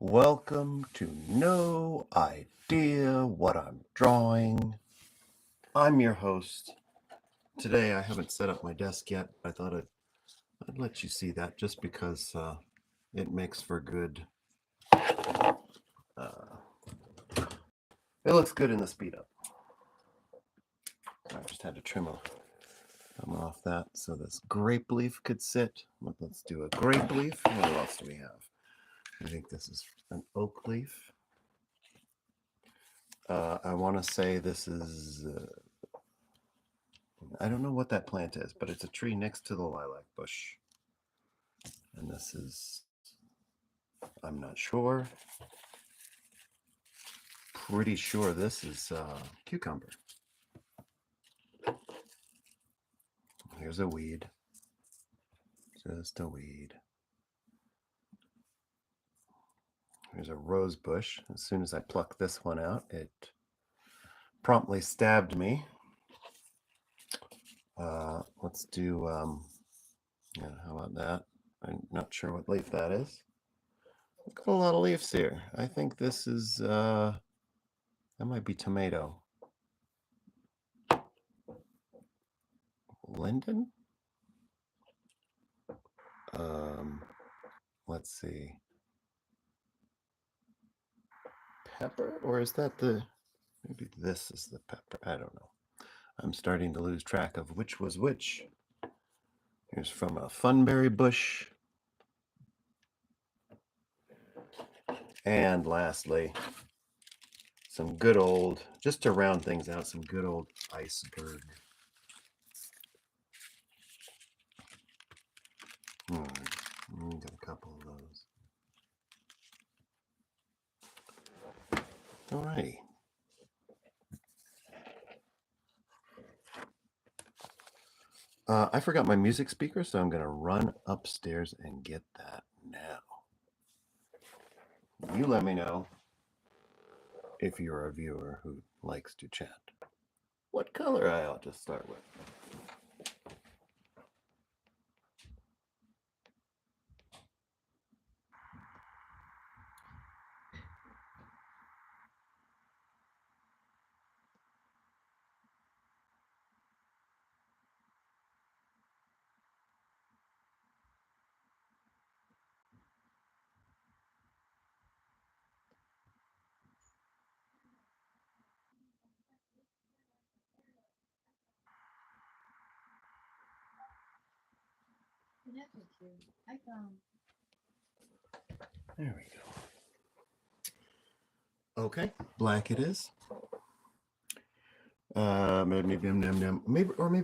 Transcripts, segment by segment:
Welcome to No Idea What I'm Drawing. I'm your host. Today I haven't set up my desk yet. I thought I'd let you see that just because it makes for good. It looks good in the SPED-UP. I just had to trim off that so this grape leaf could sit. Let's do a grape leaf. What else do we have? I think this is an oak leaf. I want to say this is, I don't know what that plant is, but it's a tree next to the lilac bush. And this is, I'm not sure. Pretty sure this is cucumber. Here's a weed. Just a weed. Here's a rose bush. As soon as I plucked this one out, it promptly stabbed me. Let's do, yeah, how about that? I'm not sure what leaf that is. Got a lot of leaves here. I think this is, that might be tomato. Linden? Let's see. Pepper? Or is that maybe this is the pepper? I don't know. I'm starting to lose track of which was which. Here's from a funberry bush. And lastly, some good old, just to round things out, some good old iceberg. Got a couple of those. All right. I forgot my music speaker, so I'm going to run upstairs and get that now. You let me know if you're a viewer who likes to chat. What color I ought to start with? There we go. Okay, black it is. Maybe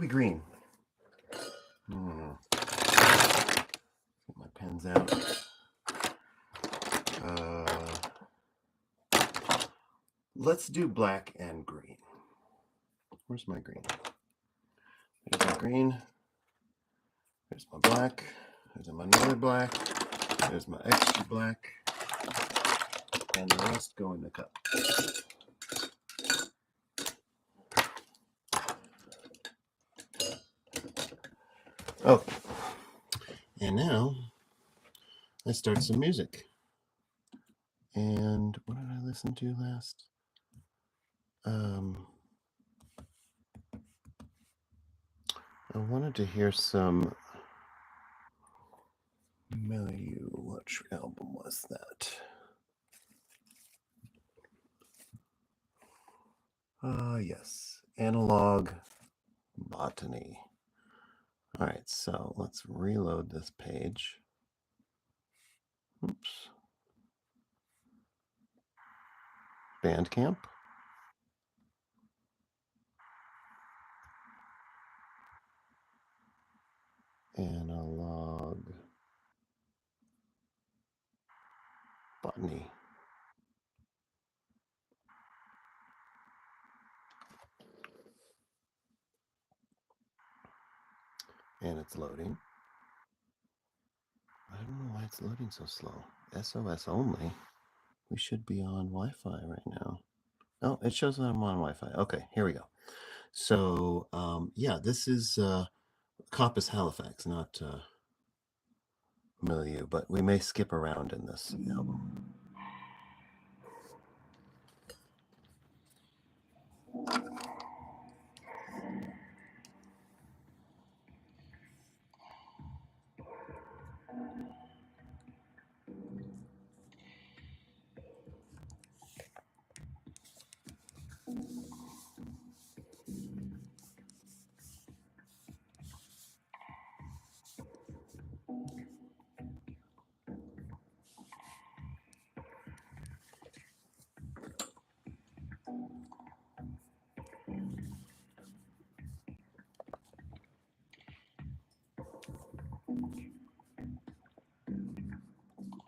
green. Get my pens out. Let's do black and green. Where's my green? There's my green. There's my black. There's another black. There's my extra black. And the rest go in the cup. Okay. And now let's start some music. And what did I listen to last? I wanted to hear some Milieu. Which album was that? Yes, Analog Botany. All right, so let's reload this page. Oops. Bandcamp. Analog Botany. And it's loading. I don't know why it's loading so slow. SOS only. We should be on Wi-Fi right now. Oh, it shows that I'm on Wi-Fi. Okay, here we go. So, yeah, this is Coppice Halifax, not Milieu, but we may skip around in this album.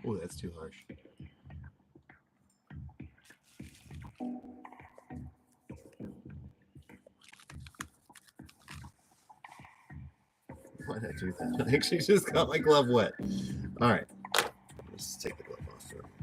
Oh, that's too harsh. Why did I do that? I actually just got my glove wet. All right, let's take the glove off for a minute.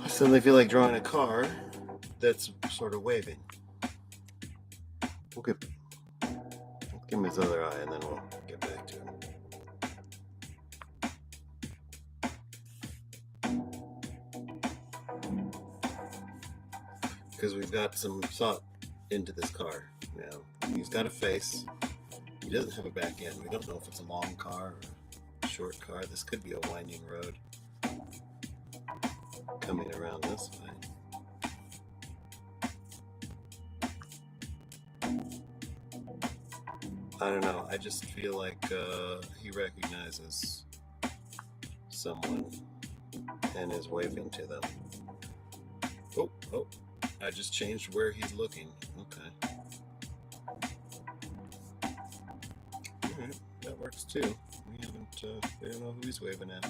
I suddenly feel like drawing a car that's sort of waving. We'll give him his other eye and then we'll get back to him. Because we've got some thought into this car now. He's got a face. He doesn't have a back end. We don't know if it's a long car or a short car. This could be a winding road coming around this way. I don't know. I just feel like he recognizes someone and is waving to them. Oh, I just changed where he's looking. Okay. Alright, that works too. We don't know who he's waving at.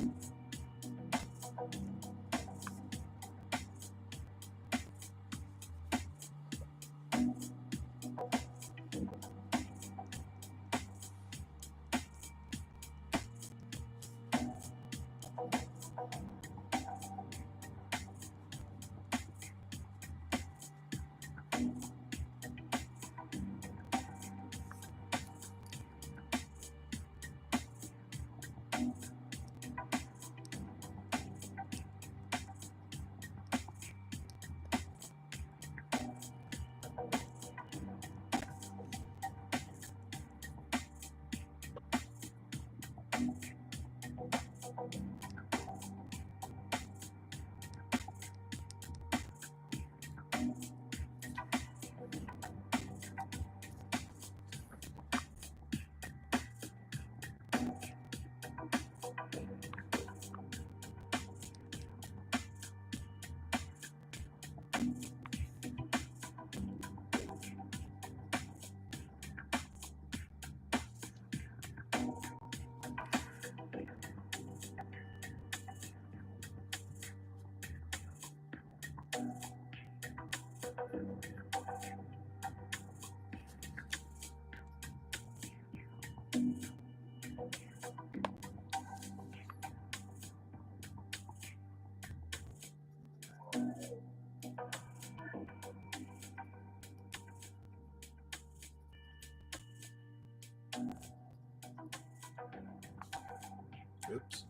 Oops.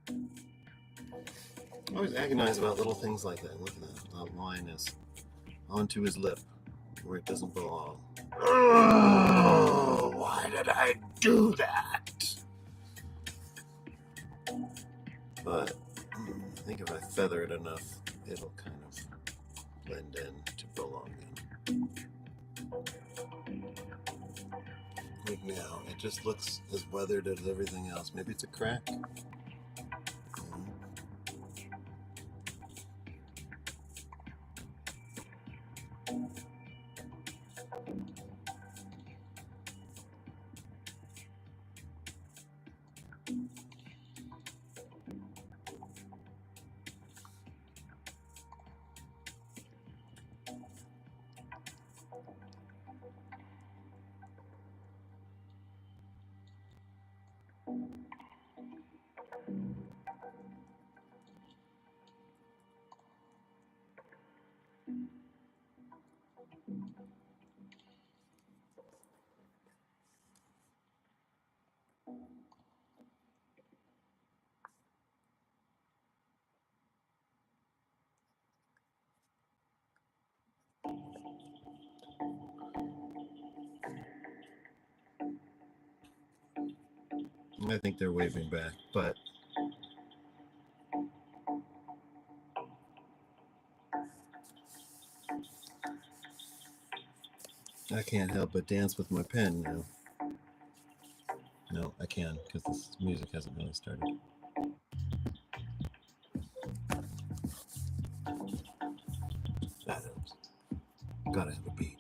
I always agonize about little things like that. Look at that. That line is onto his lip where it doesn't belong. Oh, why did I do that? But I think if I feather it enough, it'll kind of blend in to belong in. Like now, it just looks as weathered as everything else. Maybe it's a crack. I think they're waving back, but I can't help but dance with my pen now. No, I can, because this music hasn't really started. That helps. Gotta have a beat.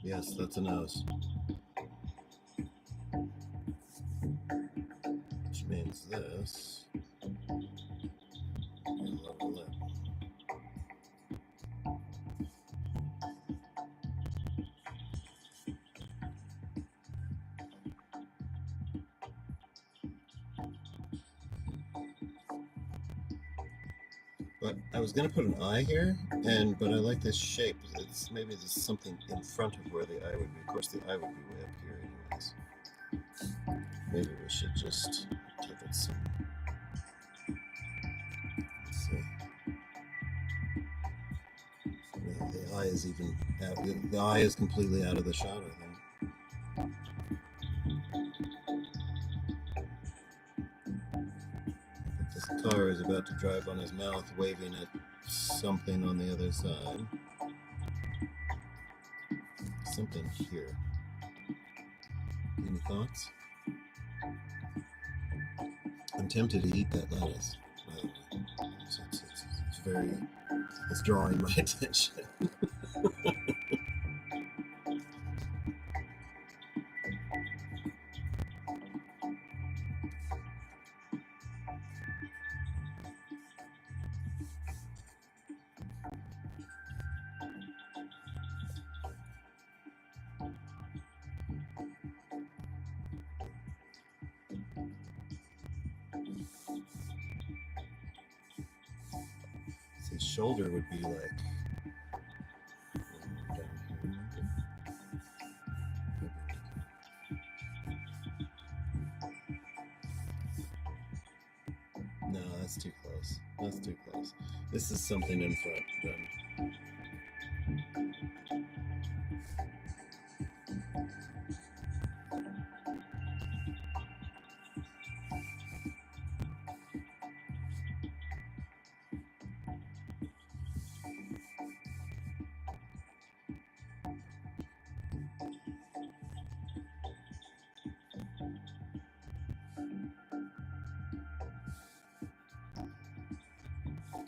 Yes, that's a nose. Which means this. Lower lip. But I was gonna put an eye here, but I like this shape. Maybe there's something in front of where the eye would be. Of course, the eye would be way up here anyways. Maybe we should just give it some. Let's see. No, the eye is even out. The eye is completely out of the shot, I think. This car is about to drive on his mouth, waving at something on the other side. Something here. Any thoughts? I'm tempted to eat that lettuce. It's drawing my attention. His shoulder would be like down here. No, that's too close. That's too close. This is something in front then.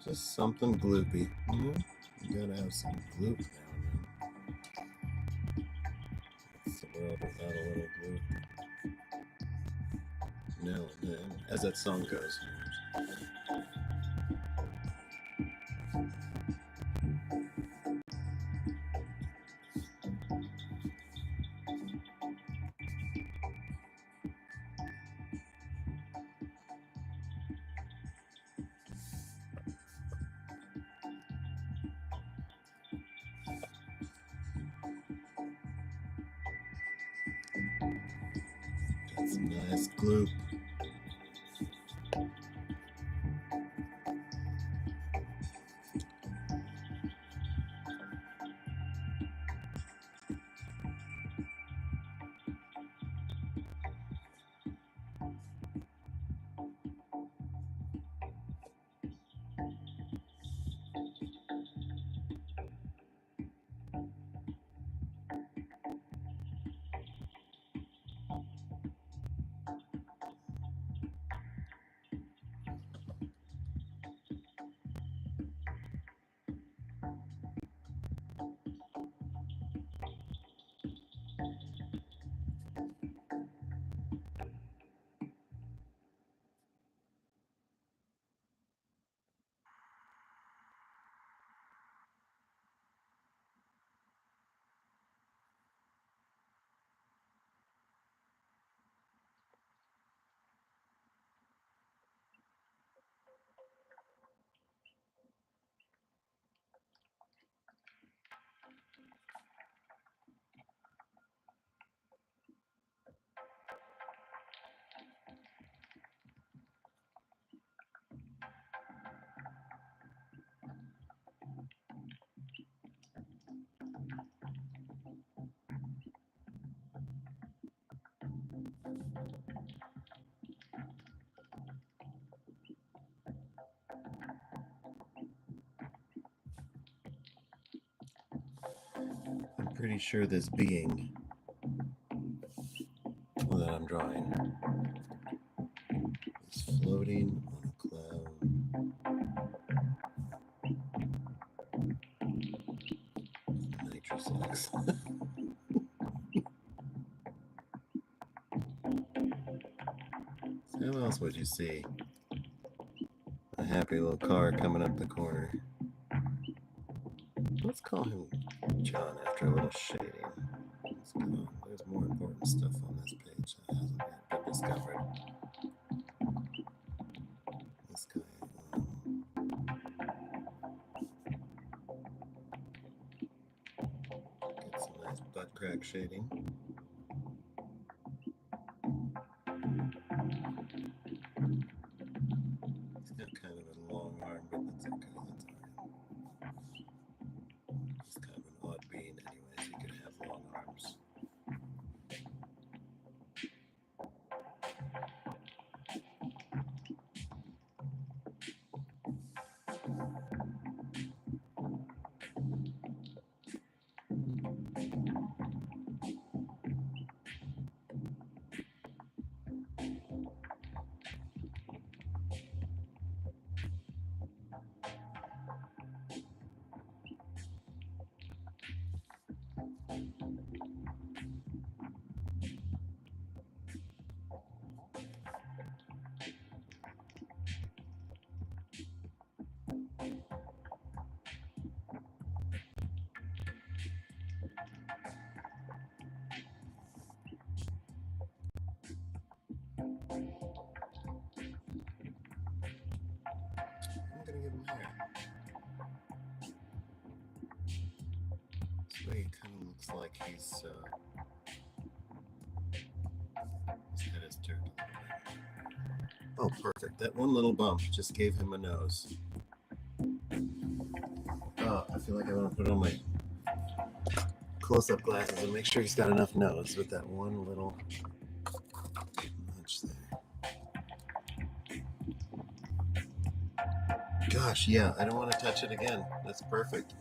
Just something gloopy. You gotta have some gloop now and then. It's the world without a little gloop. Now and then, as that song goes. Got some nice gloop. pretty sure this being that I'm drawing is floating on a cloud with nitrous oxide. How else would you see a happy little car coming up the corner? Let's call him John after a little shading. Let's go. There's more important stuff on this page that hasn't yet been discovered. This guy, get some nice butt crack shading. He's got kind of a long arm, but that's okay. That's alright. He's kind of an odd being anyway, so he could have long arms. I'm gonna give him hair. This way he kind of looks like he's his head is turned a little bit. Oh, perfect. That one little bump just gave him a nose. Oh, I feel like I want to put on my close-up glasses and make sure he's got enough nose with that one little notch there. Gosh, yeah, I don't want to touch it again. That's perfect.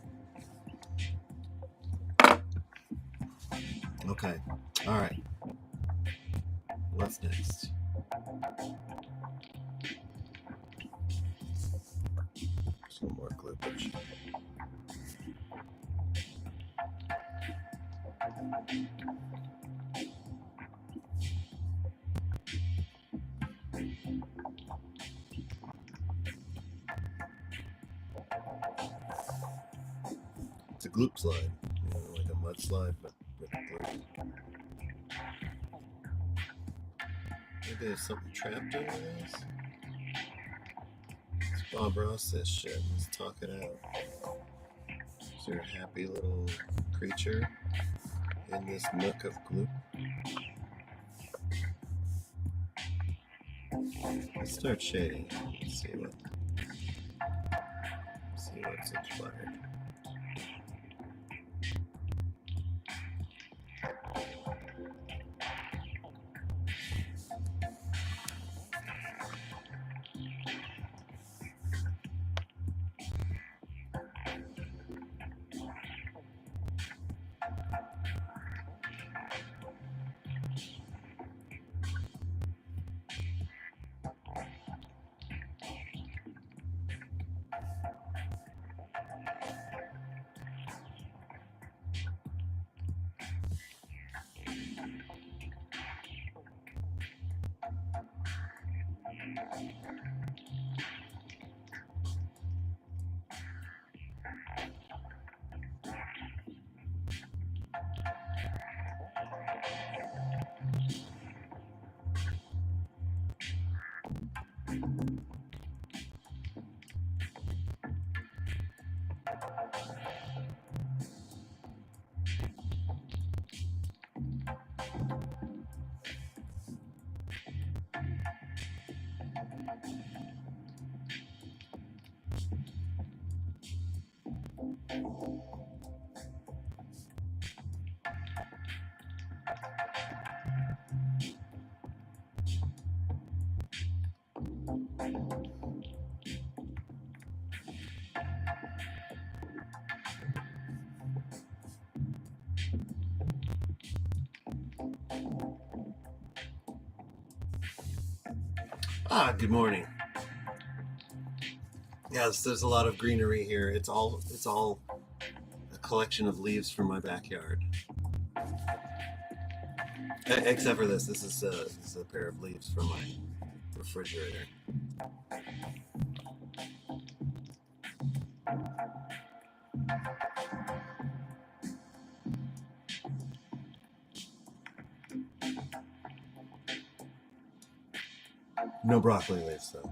Okay, all right. What's next? Some more clippage. It's a gloop slide, like a mud slide, but with gloop. Maybe there's something trapped under this? It's Bob Ross says shit. Let's talk it out. Is there a happy little creature in this nook of gloop? Let's start shading. Let's see what's inspired. Good morning. Yes, there's a lot of greenery here. It's all a collection of leaves from my backyard. Except for this. This is a pair of leaves from my refrigerator. No broccoli leaves though.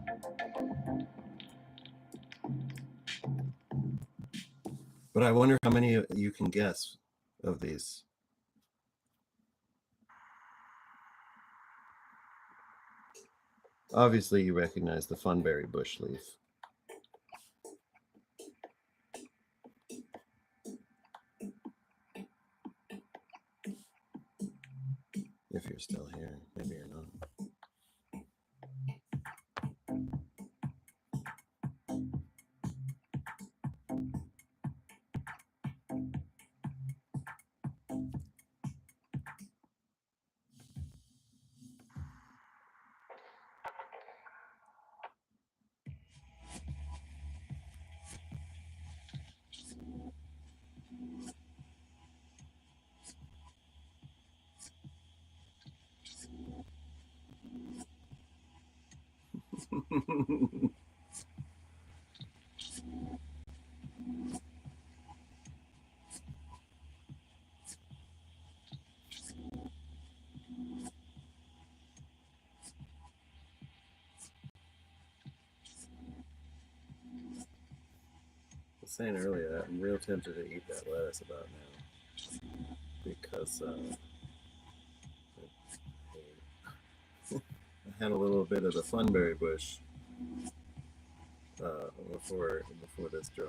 But I wonder how many you can guess of these. Obviously, you recognize the funberry bush leaf. If you're still here, maybe you're not. I was saying earlier, I'm real tempted to eat that lettuce about now because I had a little bit of the funberry bush before this draw.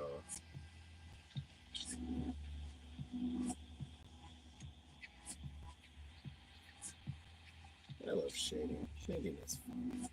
I love shading. Shading is fun.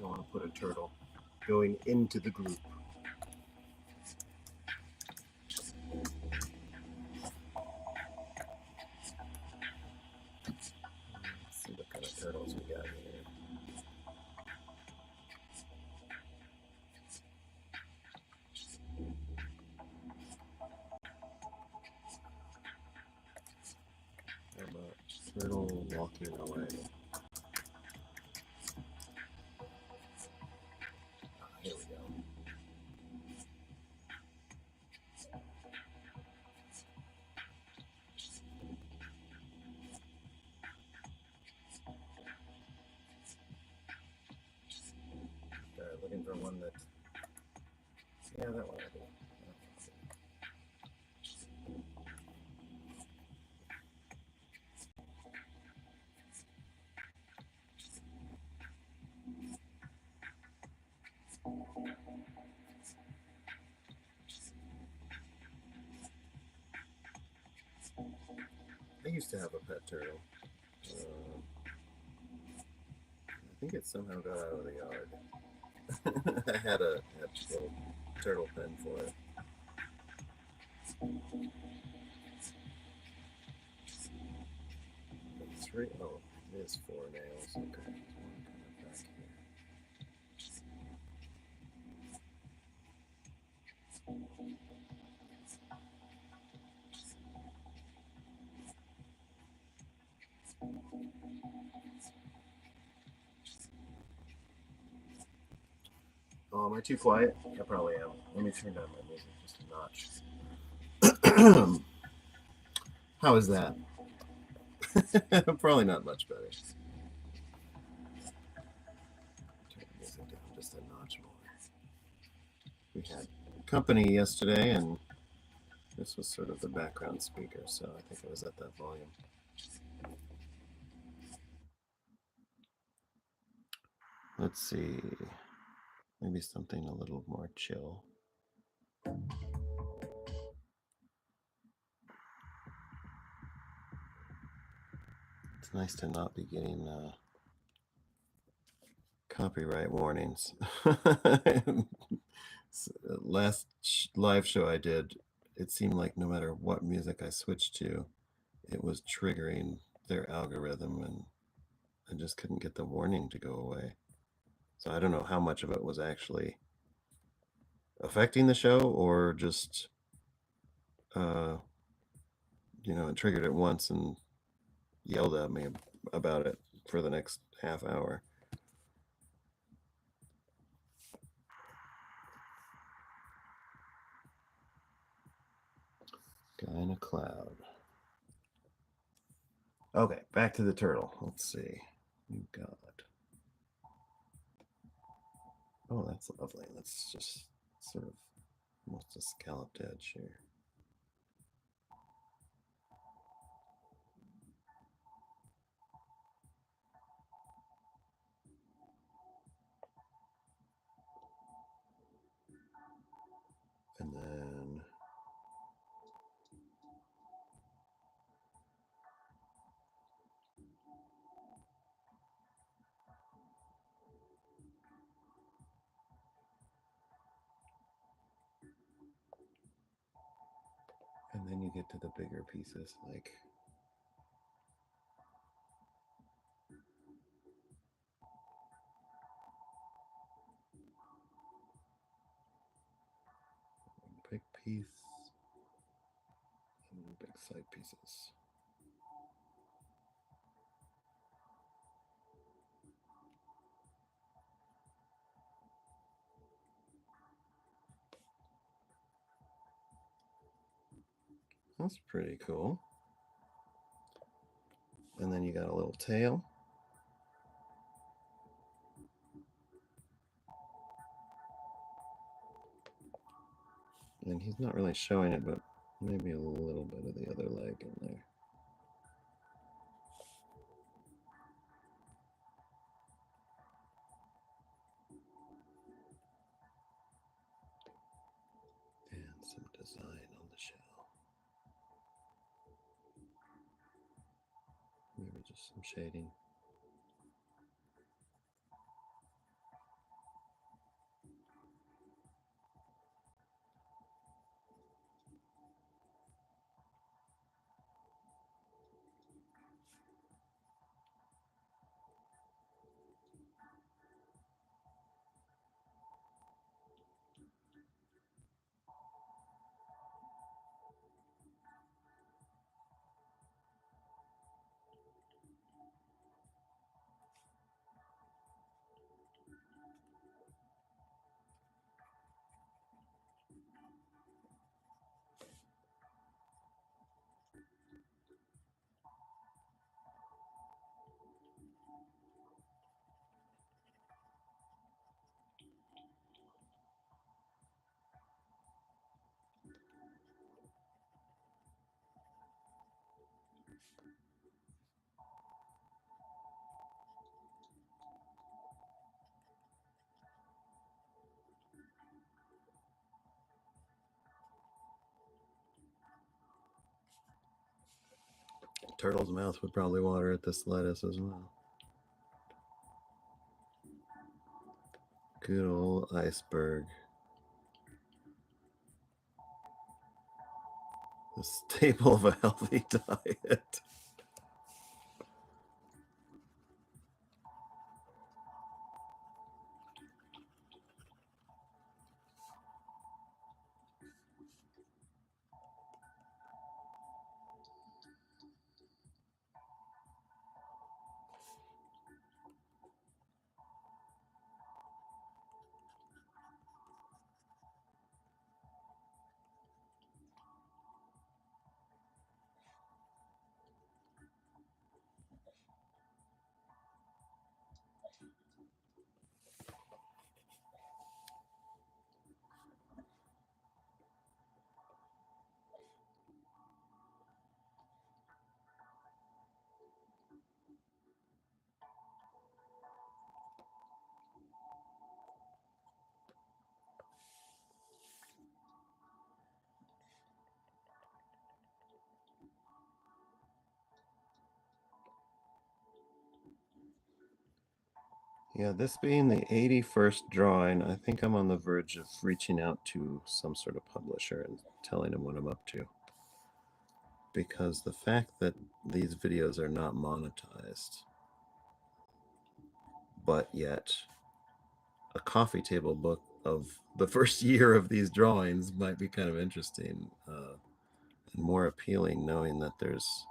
I want to put a turtle going into the group. Let's see what kind of turtles we got here. Turtle walking away. Here we go. Looking for one that, yeah, that one I do. I used to have a pet turtle. I think it somehow got out of the yard. I had a little turtle pen for it. Three, oh, it is 4 nails. Okay, there's one kind of back here. Oh, am I too quiet? I probably am. Let me turn down my music just a notch. How is that? Probably not much better. Turn the music down just a notch more. We had company yesterday, and this was sort of the background speaker, so I think it was at that volume. Let's see. Maybe something a little more chill. It's nice to not be getting copyright warnings. Last live show I did, it seemed like no matter what music I switched to, it was triggering their algorithm, and I just couldn't get the warning to go away. So I don't know how much of it was actually affecting the show or just, you know, it triggered it once and yelled at me about it for the next half hour. Guy in a cloud. Okay, back to the turtle. Let's see. You got. Oh, that's lovely. Let's just sort of almost a scalloped edge here. And then you get to the bigger pieces, like one big piece and big side pieces. That's pretty cool. And then you got a little tail. And he's not really showing it, but maybe a little bit of the other leg in there. And some design on the shell. Maybe just some shading. turtle's mouth would probably water at this lettuce as well. Good old iceberg. The staple of a healthy diet. Yeah, this being the 81st drawing, I think I'm on the verge of reaching out to some sort of publisher and telling them what I'm up to. Because the fact that these videos are not monetized, but yet a coffee table book of the first year of these drawings might be kind of interesting and more appealing, knowing that there's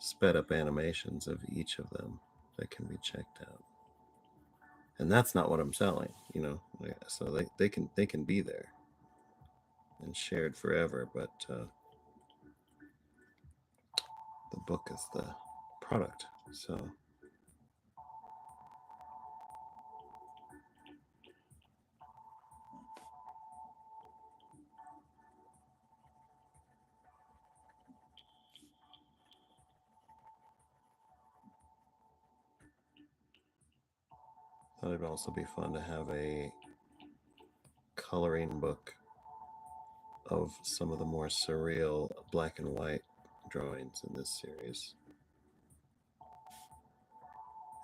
sped up animations of each of them that can be checked out. And that's not what I'm selling, you know, so they can be there and shared forever, but the book is the product. So thought it'd also be fun to have a coloring book of some of the more surreal black and white drawings in this series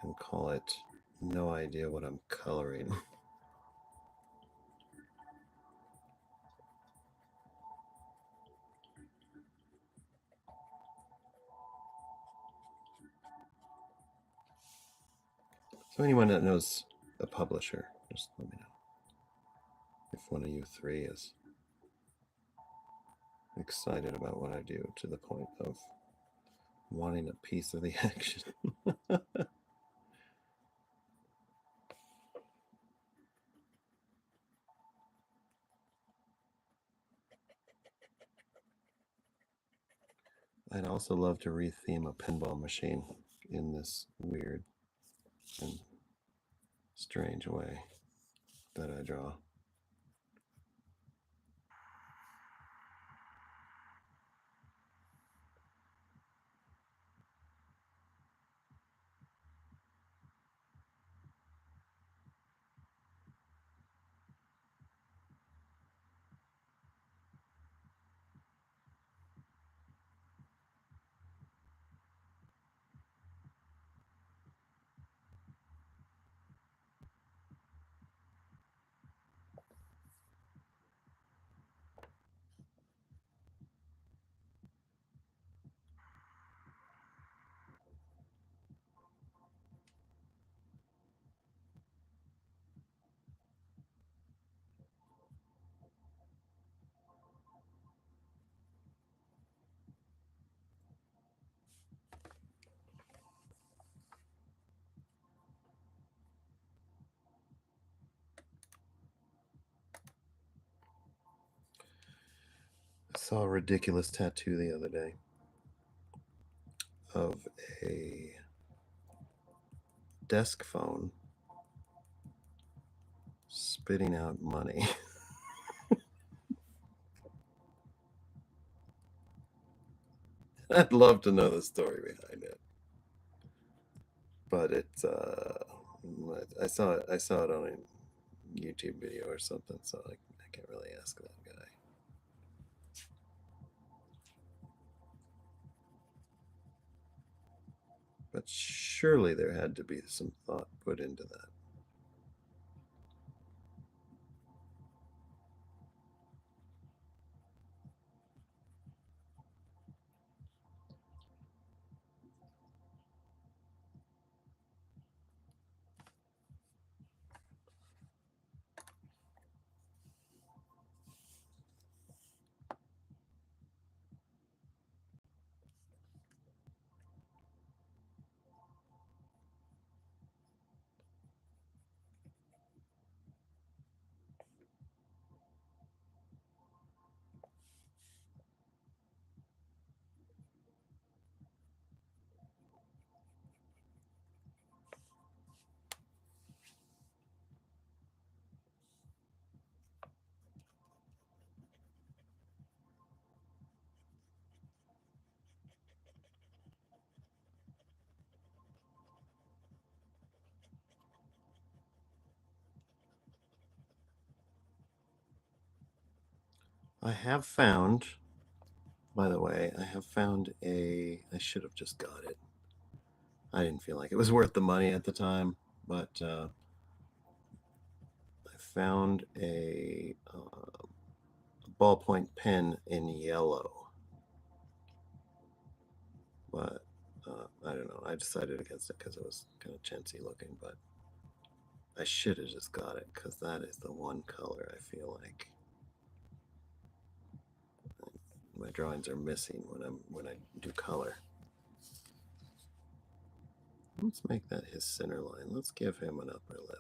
and call it No Idea What I'm Coloring. So anyone that knows a publisher, just let me know if one of you three is excited about what I do to the point of wanting a piece of the action. I'd also love to retheme a pinball machine in this weird and strange way that I draw. I saw a ridiculous tattoo the other day of a desk phone spitting out money. I'd love to know the story behind it, but it's I saw it on a YouTube video or something, so I can't really ask that guy. But surely there had to be some thought put into that. I have found, by the way, I should have just got it. I didn't feel like it was worth the money at the time, but I found a ballpoint pen in yellow. But I don't know. I decided against it because it was kind of chintzy looking, but I should have just got it because that is the one color I feel like my drawings are missing when I do color. Let's make that his center line. Let's give him an upper lip.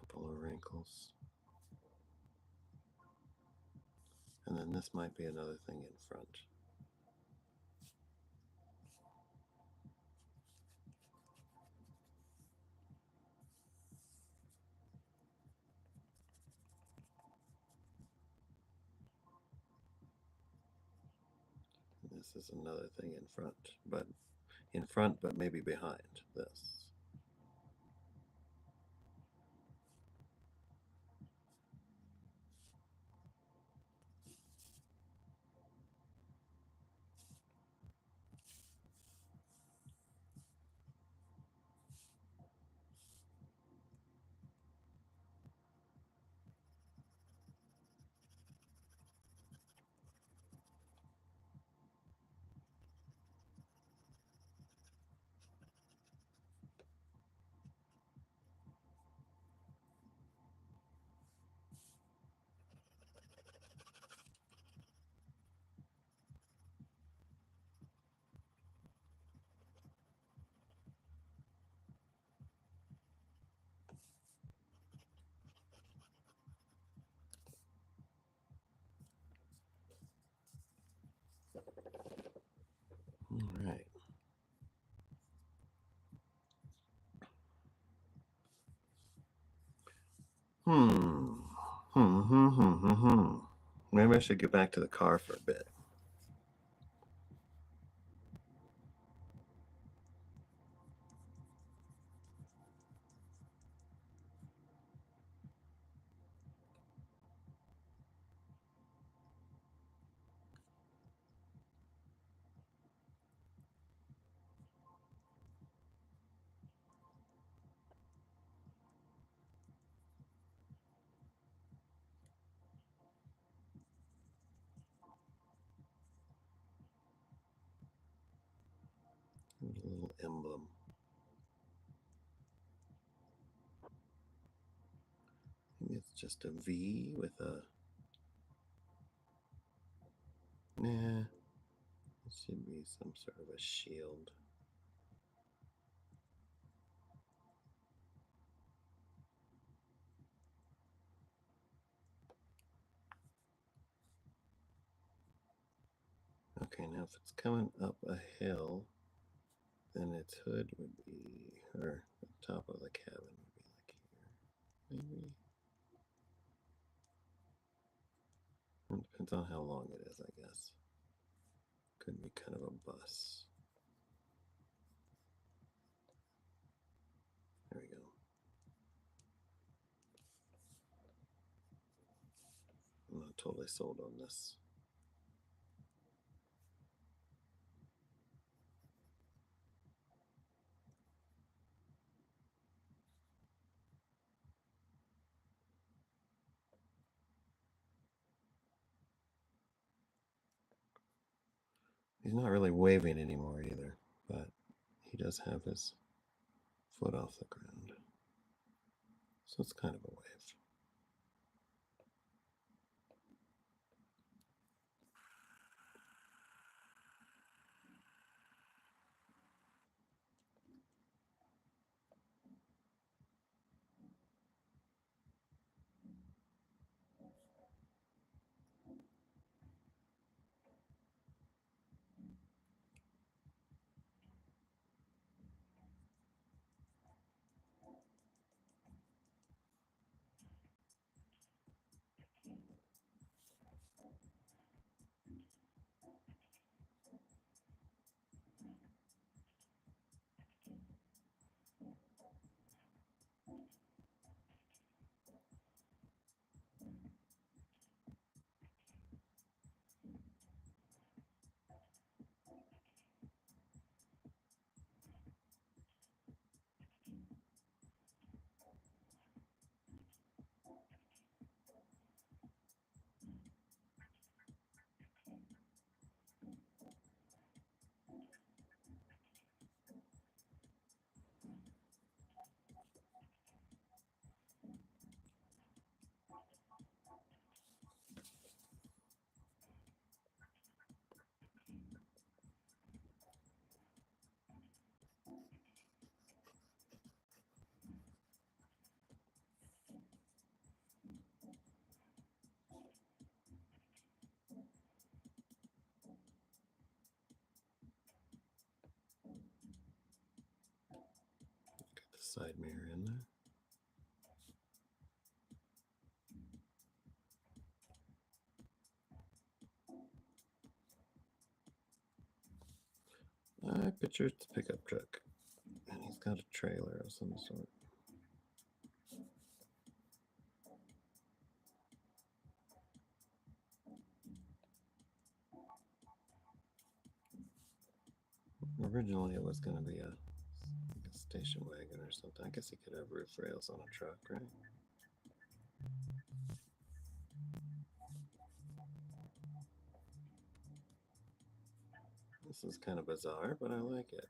Couple of wrinkles. And then this might be another thing in front. This is another thing in front, but maybe behind this. All right. Maybe I should get back to the car for a bit. A little emblem. Maybe it's just a V with a. Nah, it should be some sort of a shield. Okay, now if it's coming up a hill, then its hood would be, or the top of the cabin would be like here, maybe. It depends on how long it is, I guess. Could be kind of a bus. There we go. I'm not totally sold on this. He's not really waving anymore either, but he does have his foot off the ground. So it's kind of a wave. Get the side mirror in there. I picture it's a pickup truck, and he's got a trailer of some sort. Originally, it was going to be like a station wagon or something. I guess he could have roof rails on a truck, right? This is kind of bizarre, but I like it.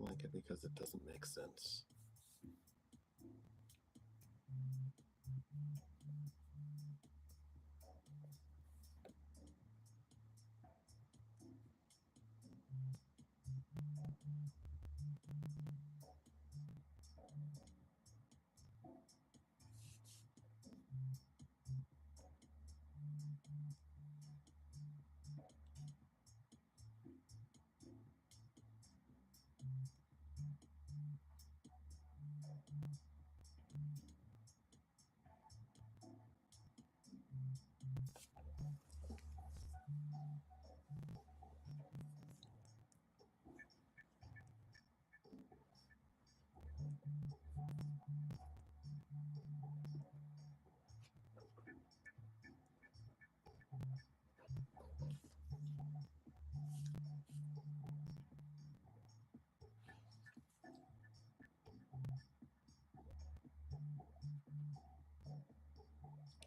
I like it because it doesn't make sense.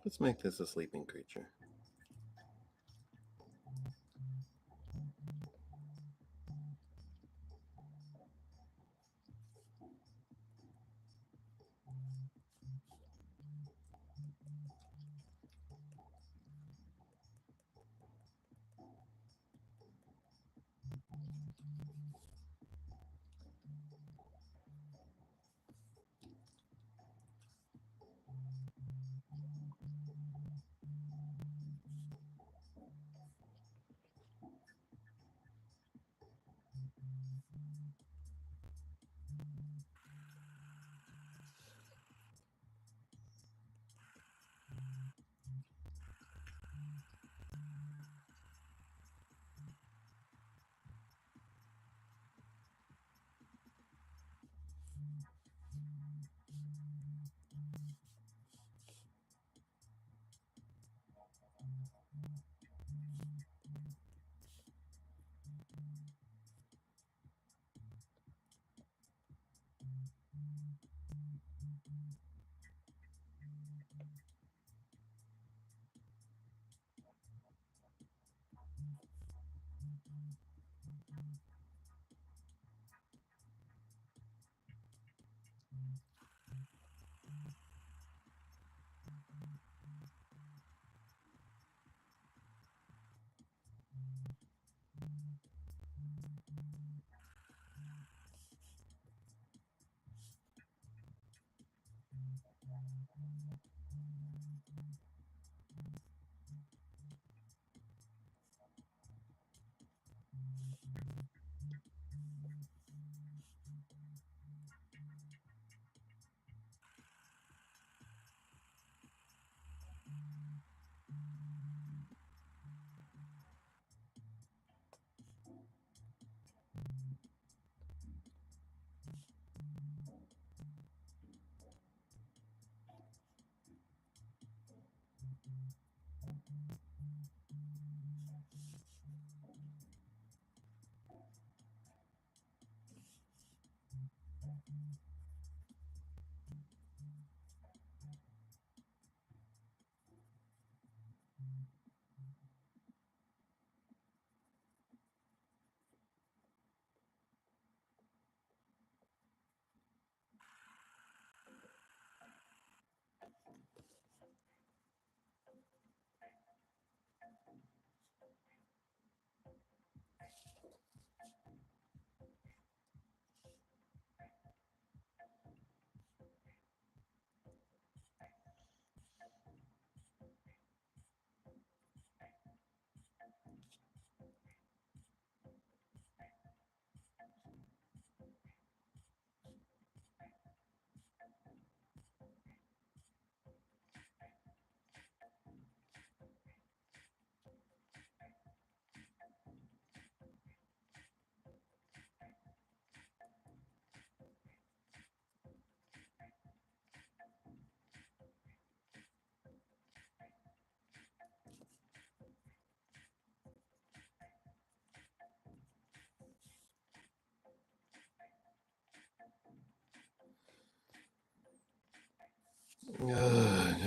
Let's make this a sleeping creature.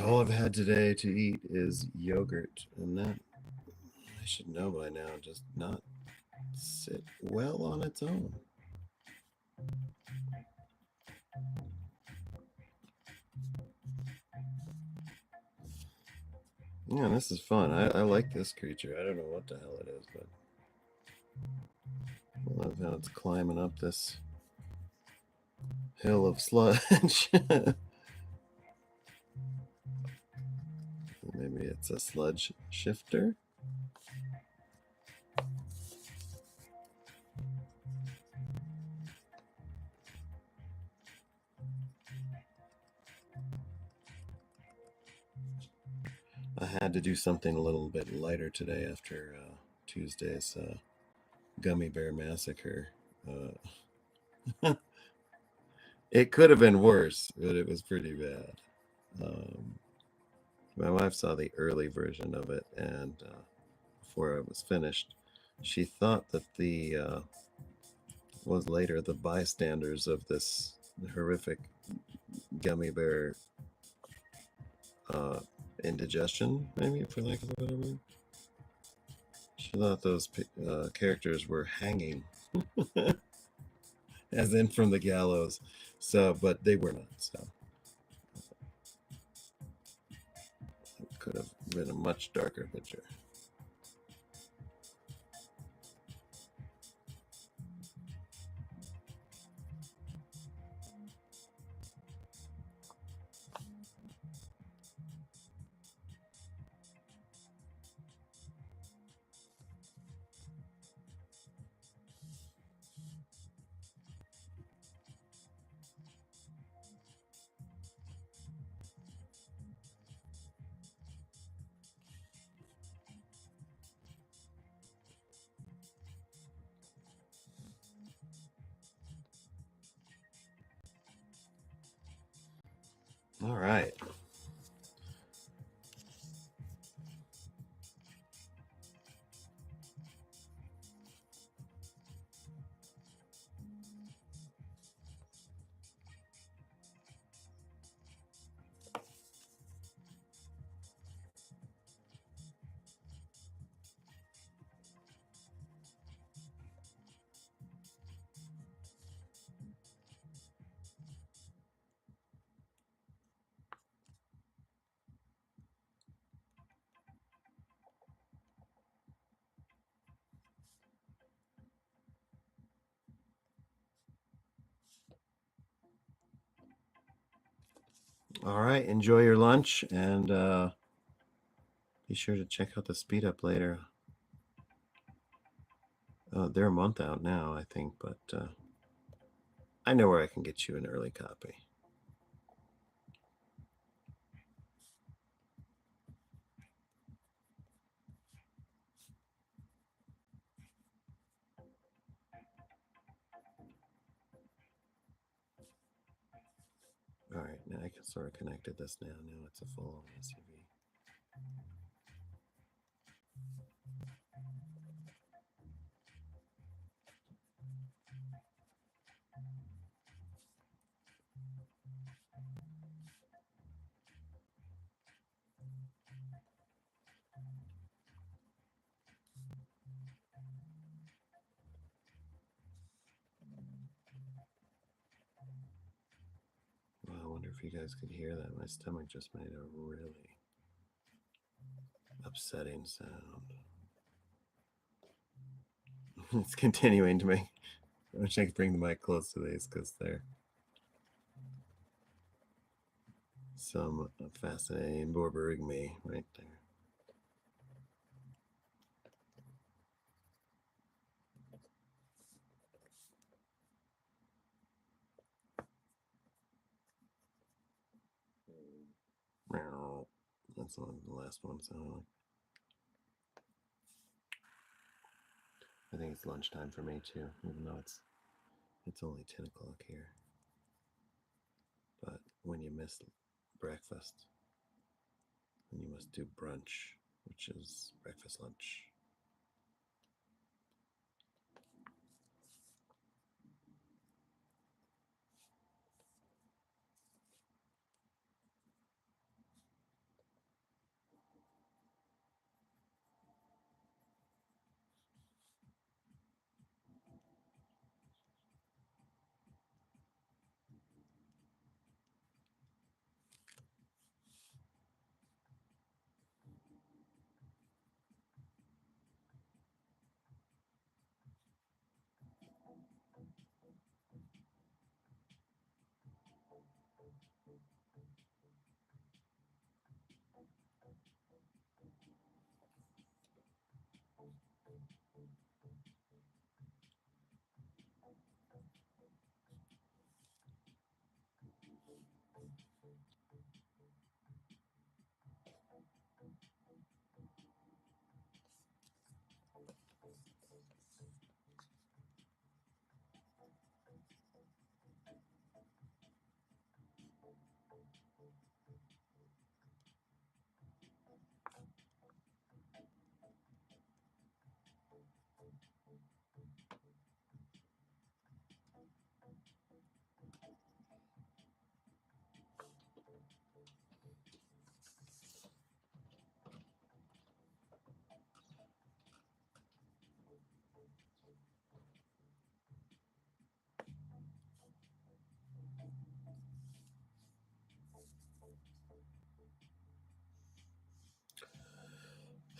All I've had today to eat is yogurt, and that I should know by now does not sit well on its own. Yeah, this is fun. I like this creature. I don't know what the hell it is, but I love how it's climbing up this hill of sludge. Maybe it's a sludge shifter. I had to do something a little bit lighter today after Tuesday's gummy bear massacre. It could have been worse, but it was pretty bad. My wife saw the early version of it, and before I was finished, she thought that the was later the bystanders of this horrific gummy bear indigestion, maybe, for lack of a better word. She thought those characters were hanging, as in from the gallows. So, but they were not. So, it could have been a much darker picture. All right, enjoy your lunch, and be sure to check out the SPED-UP later. They're a month out now, I think, but I know where I can get you an early copy. All right, now I can sort of connected this now. Now it's a full SUV. Well, I wonder if you guys could hear that. My stomach just made a really upsetting sound. It's continuing to make. I wish I could bring the mic close to these because they're some fascinating me right there. That's the last one sounded like. I think it's lunchtime for me too, even though it's only 10 o'clock here. But when you miss breakfast, then you must do brunch, which is breakfast, lunch.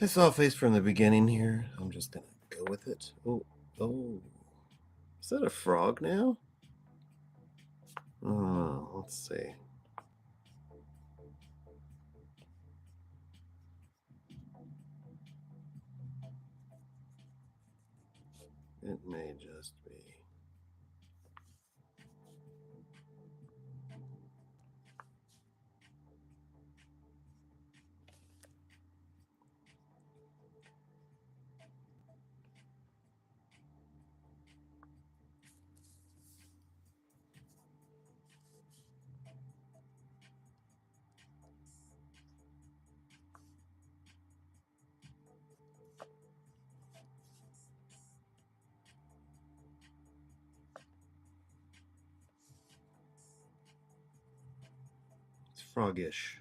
I saw a face from the beginning here. I'm just gonna go with it. Oh, is that a frog now? Oh, let's see. It may just be. It's froggish.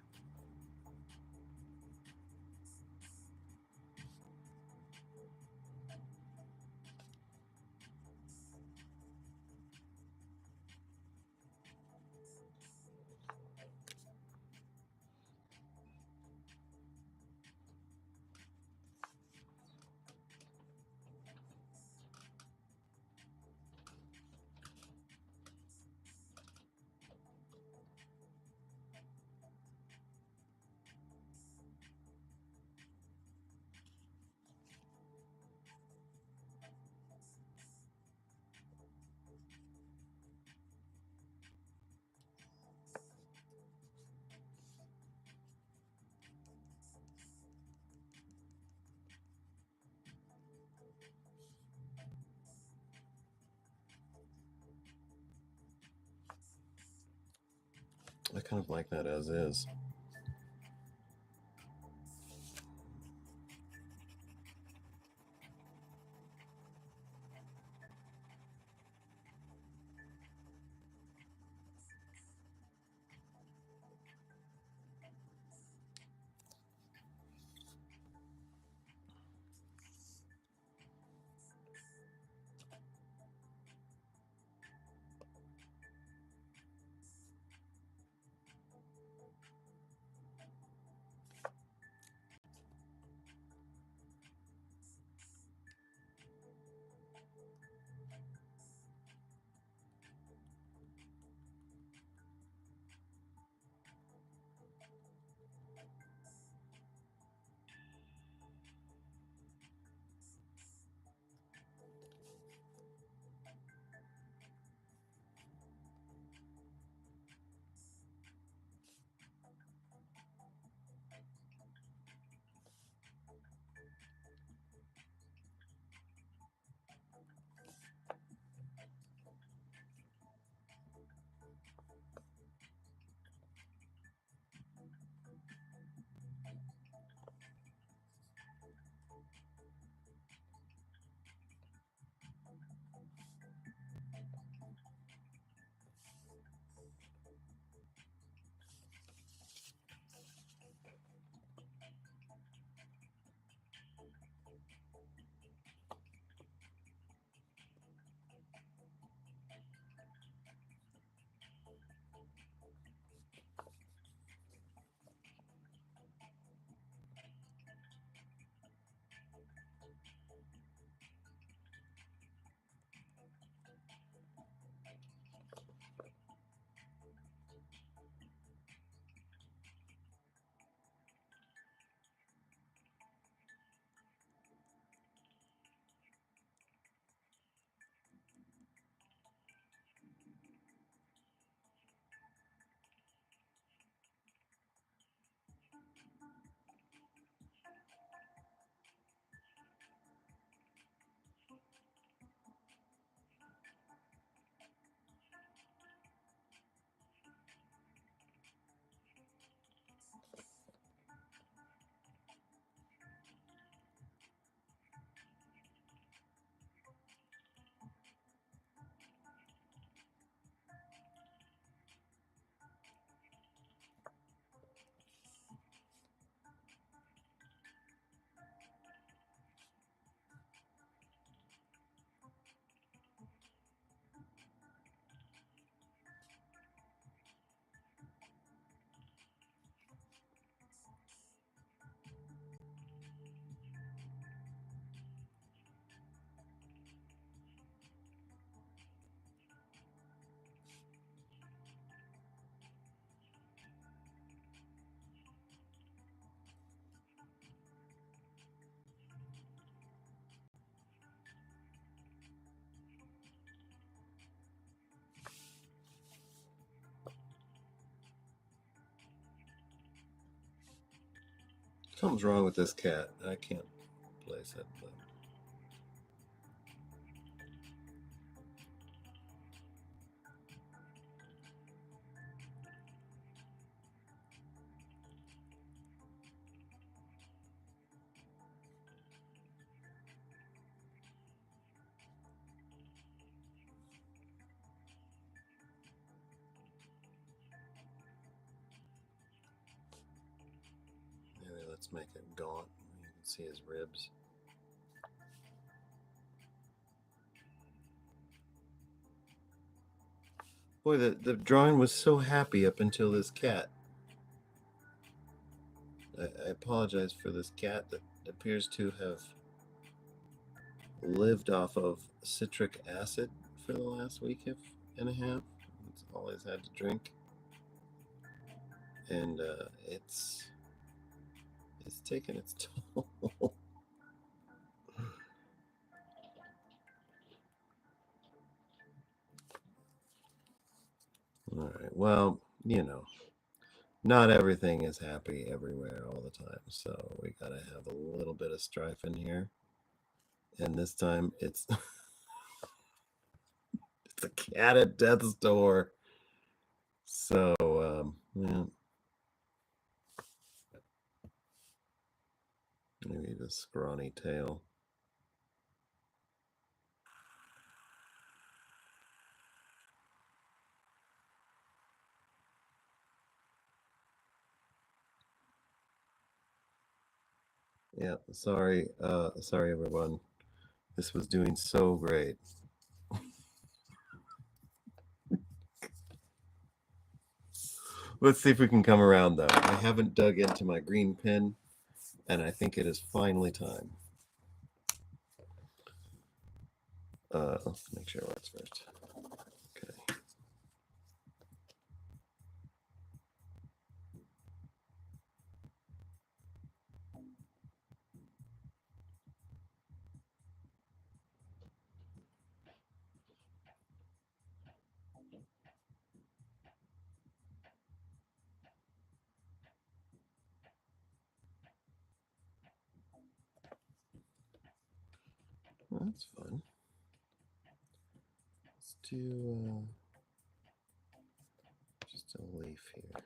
kind of like that as is. Something's wrong with this cat. I can't place it. But... Maybe let's make it gaunt. You can see his ribs. Boy, the drawing was so happy up until this cat. I apologize for this cat that appears to have lived off of citric acid for the last week and a half. It's all he's had to drink. And it's taken its toll. All right, well, you know, not everything is happy everywhere all the time, so we gotta have a little bit of strife in here. And this time it's it's a cat at death's door. So Yeah. Maybe the scrawny tail. Yeah, sorry everyone. This was doing so great. Let's see if we can come around though. I haven't dug into my green pen, and I think it is finally time. Let's make sure it works first. Okay. Well, that's fun. Let's do just a leaf here.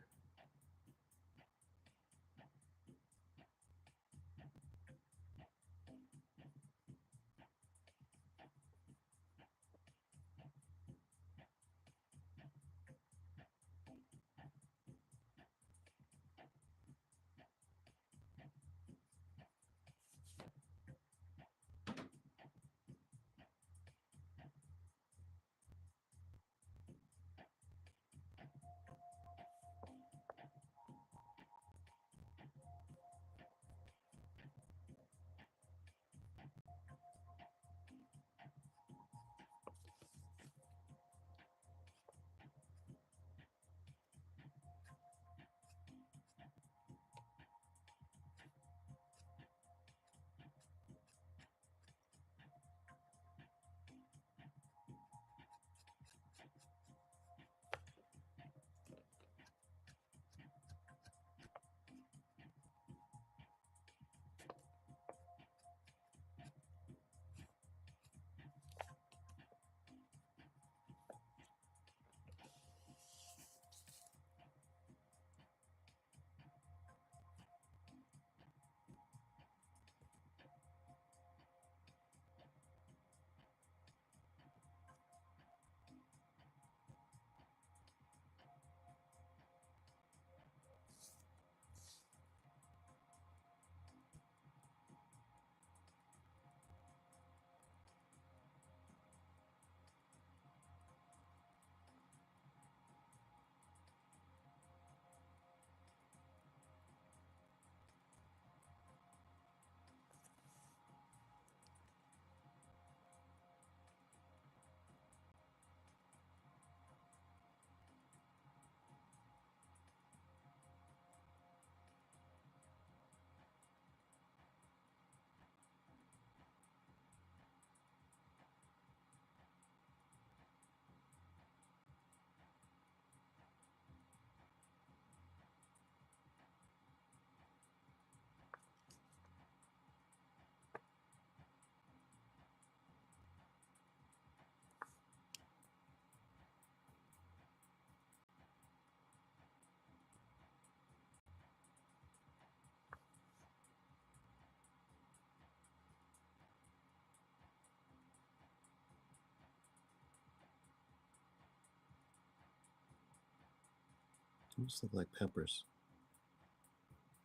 These look like peppers.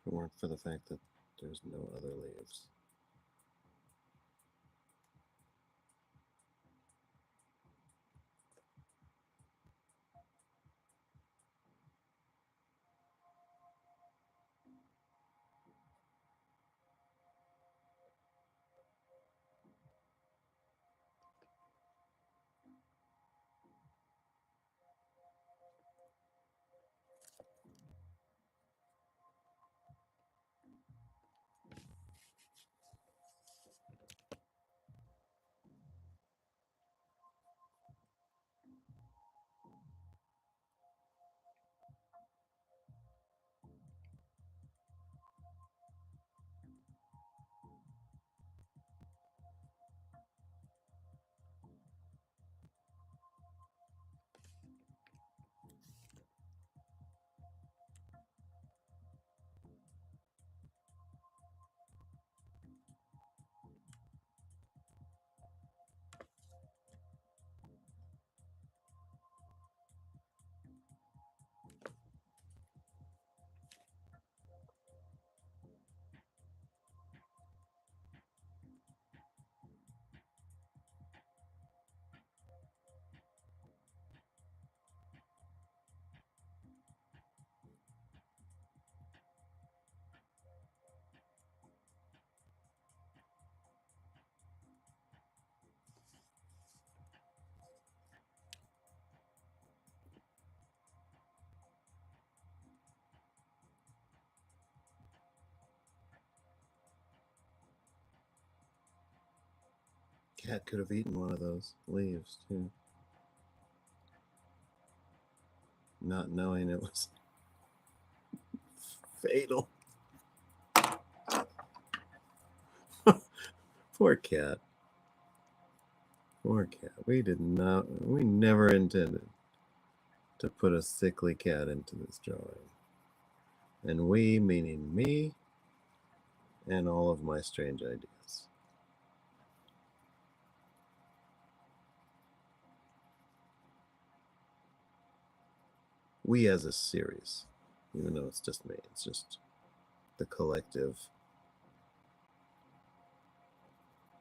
If it weren't for the fact that there's no other leaves. cat could have eaten one of those leaves too, not knowing it was fatal. Poor cat. Poor cat. We never intended to put a sickly cat into this drawing. And we, meaning me and all of my strange ideas. We as a series, even though it's just me, it's just the collective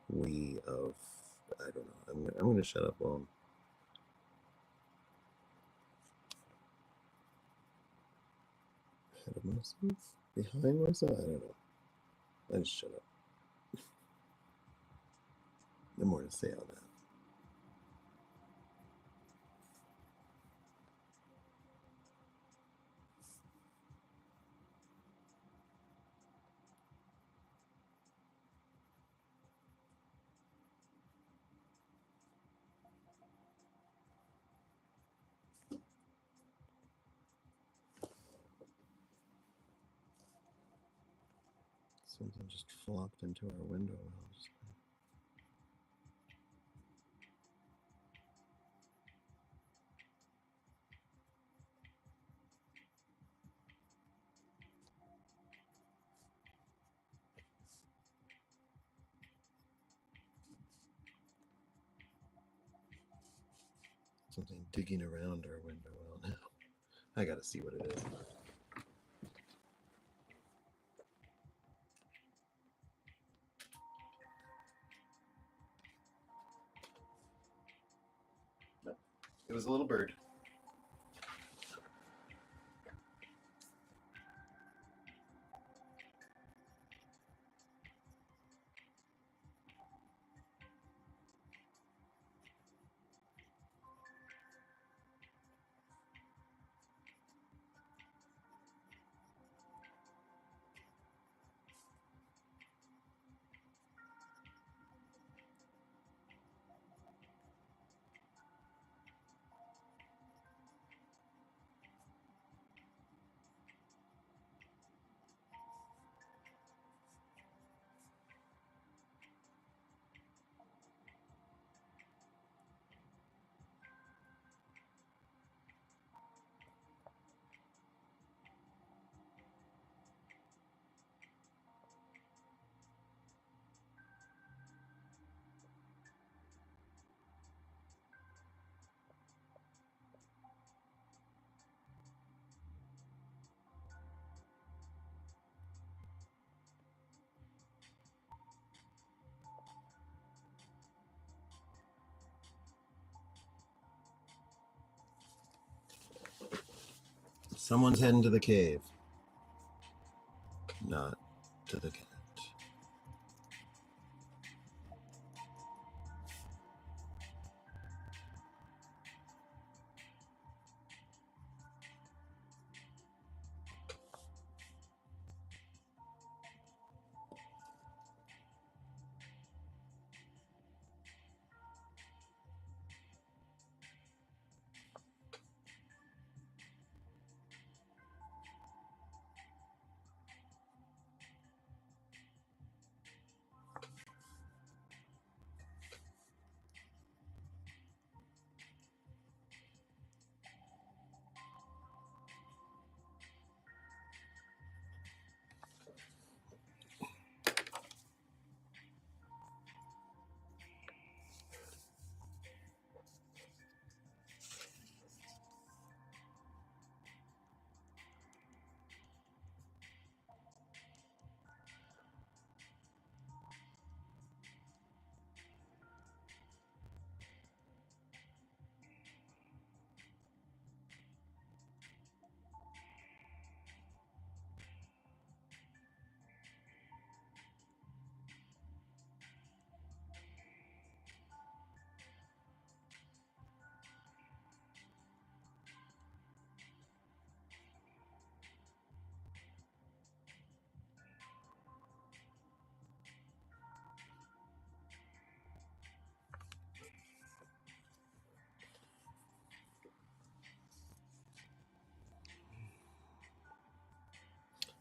we of, I don't know, I'm going to shut up while I'm ahead of myself, behind myself, I don't know. I just shut up. No more to say on that. Something just flopped into our window. Something digging around our window. Well, now I gotta see what it is. It was a little bird. Someone's heading to the cave. Not to the cat.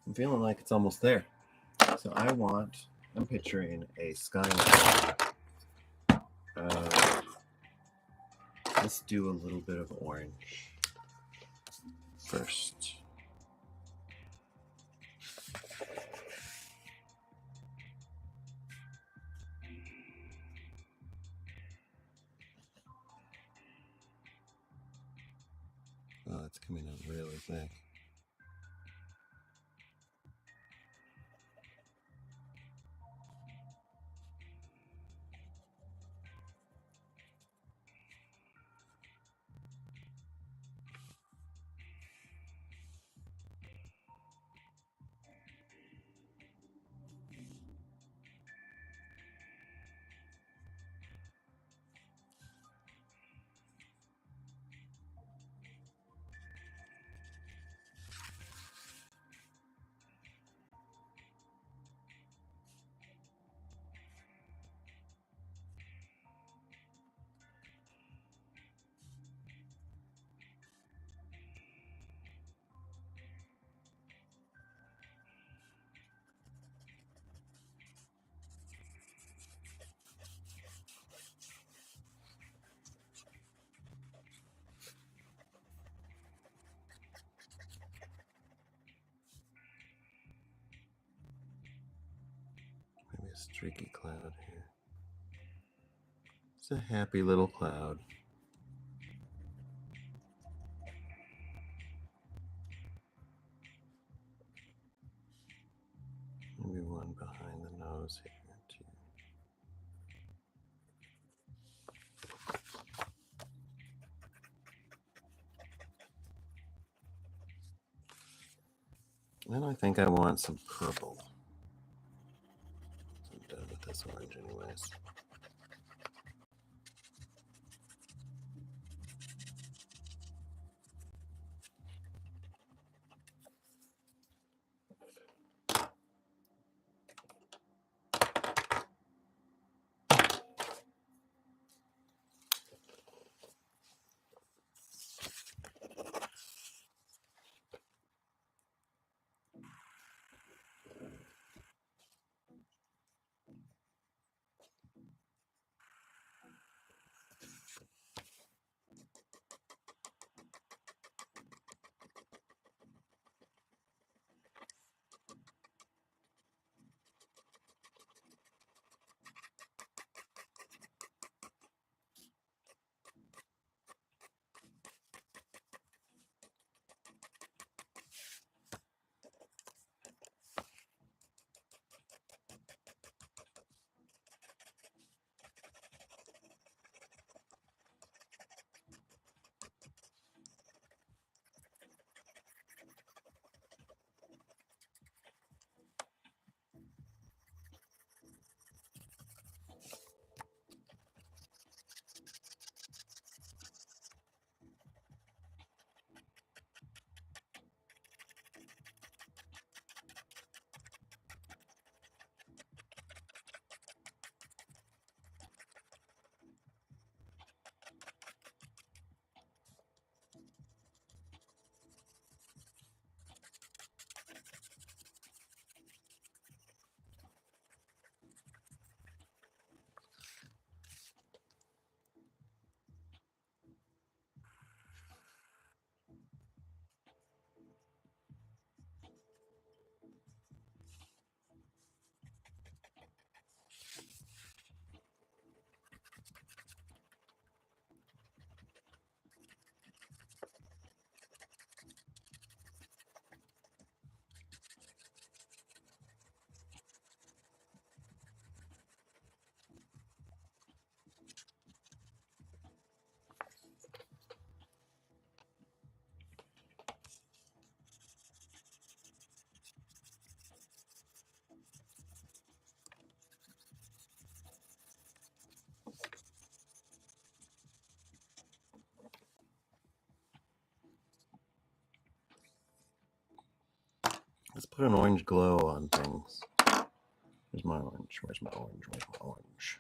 I'm feeling like it's almost there. So I'm picturing a skyline. Let's do a little bit of orange first. Oh, it's coming out really thick. Maybe a streaky cloud here. It's a happy little cloud. Maybe one behind the nose here too. And I think I want some purple. I'm done with this orange anyways. Let's put an orange glow on things. Where's my orange? Where's my orange? Where's my orange?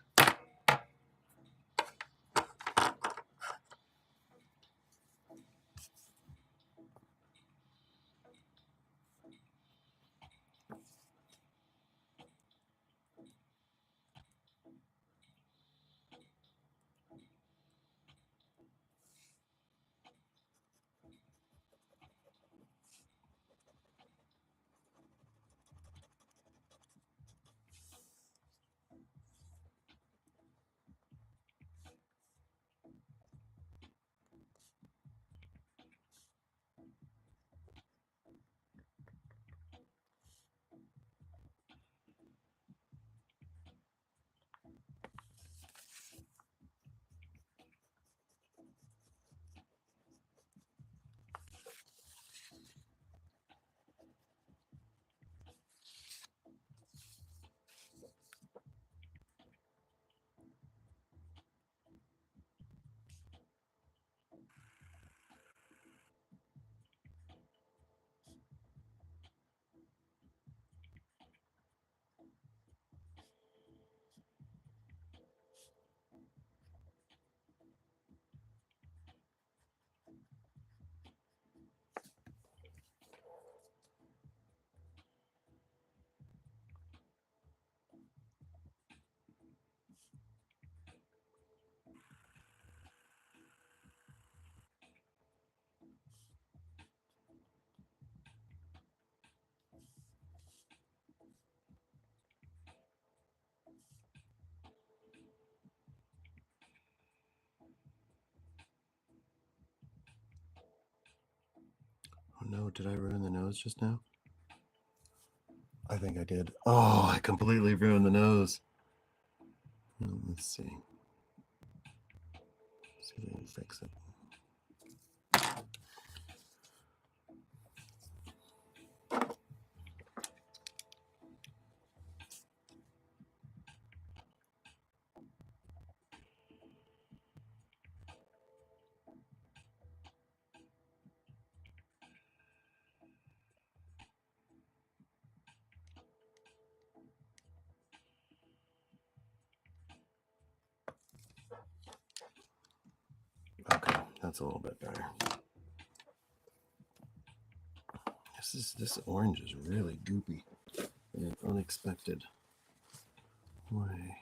Oh, did I ruin the nose just now? I think I did. Oh, I completely ruined the nose. Let's see. See if I can fix it. Okay, that's a little bit better. This orange is really goopy in an unexpected way.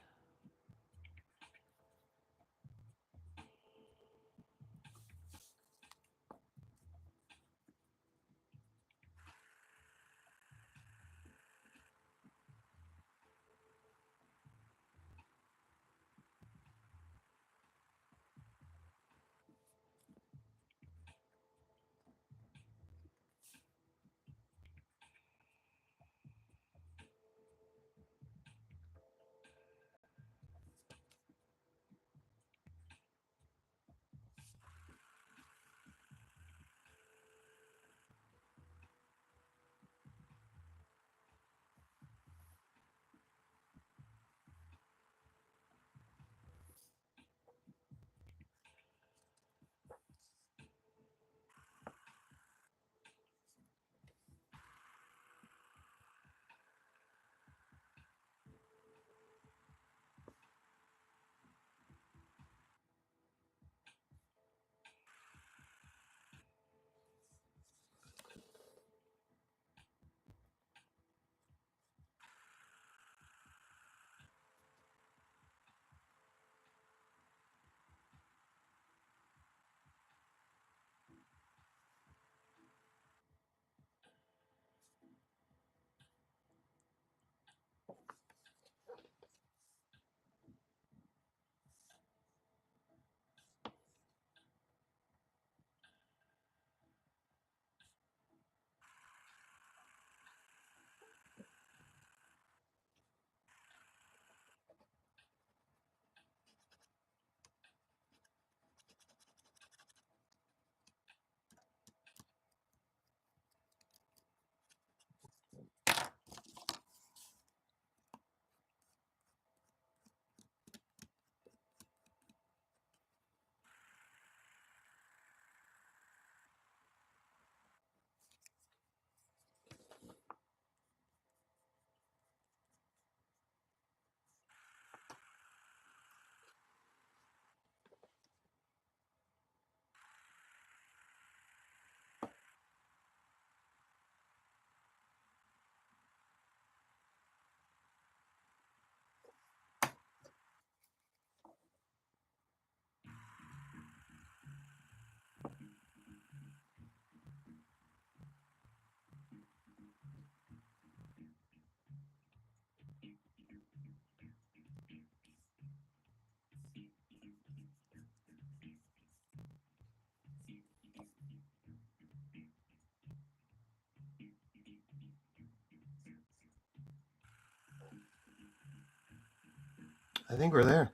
I think we're there.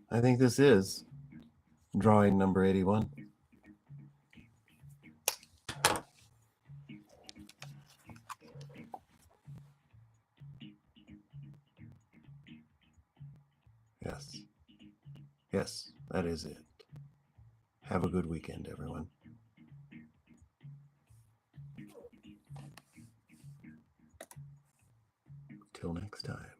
I think this is drawing number 81. Yes. Yes, that is it. Have a good weekend, everyone. Till next time.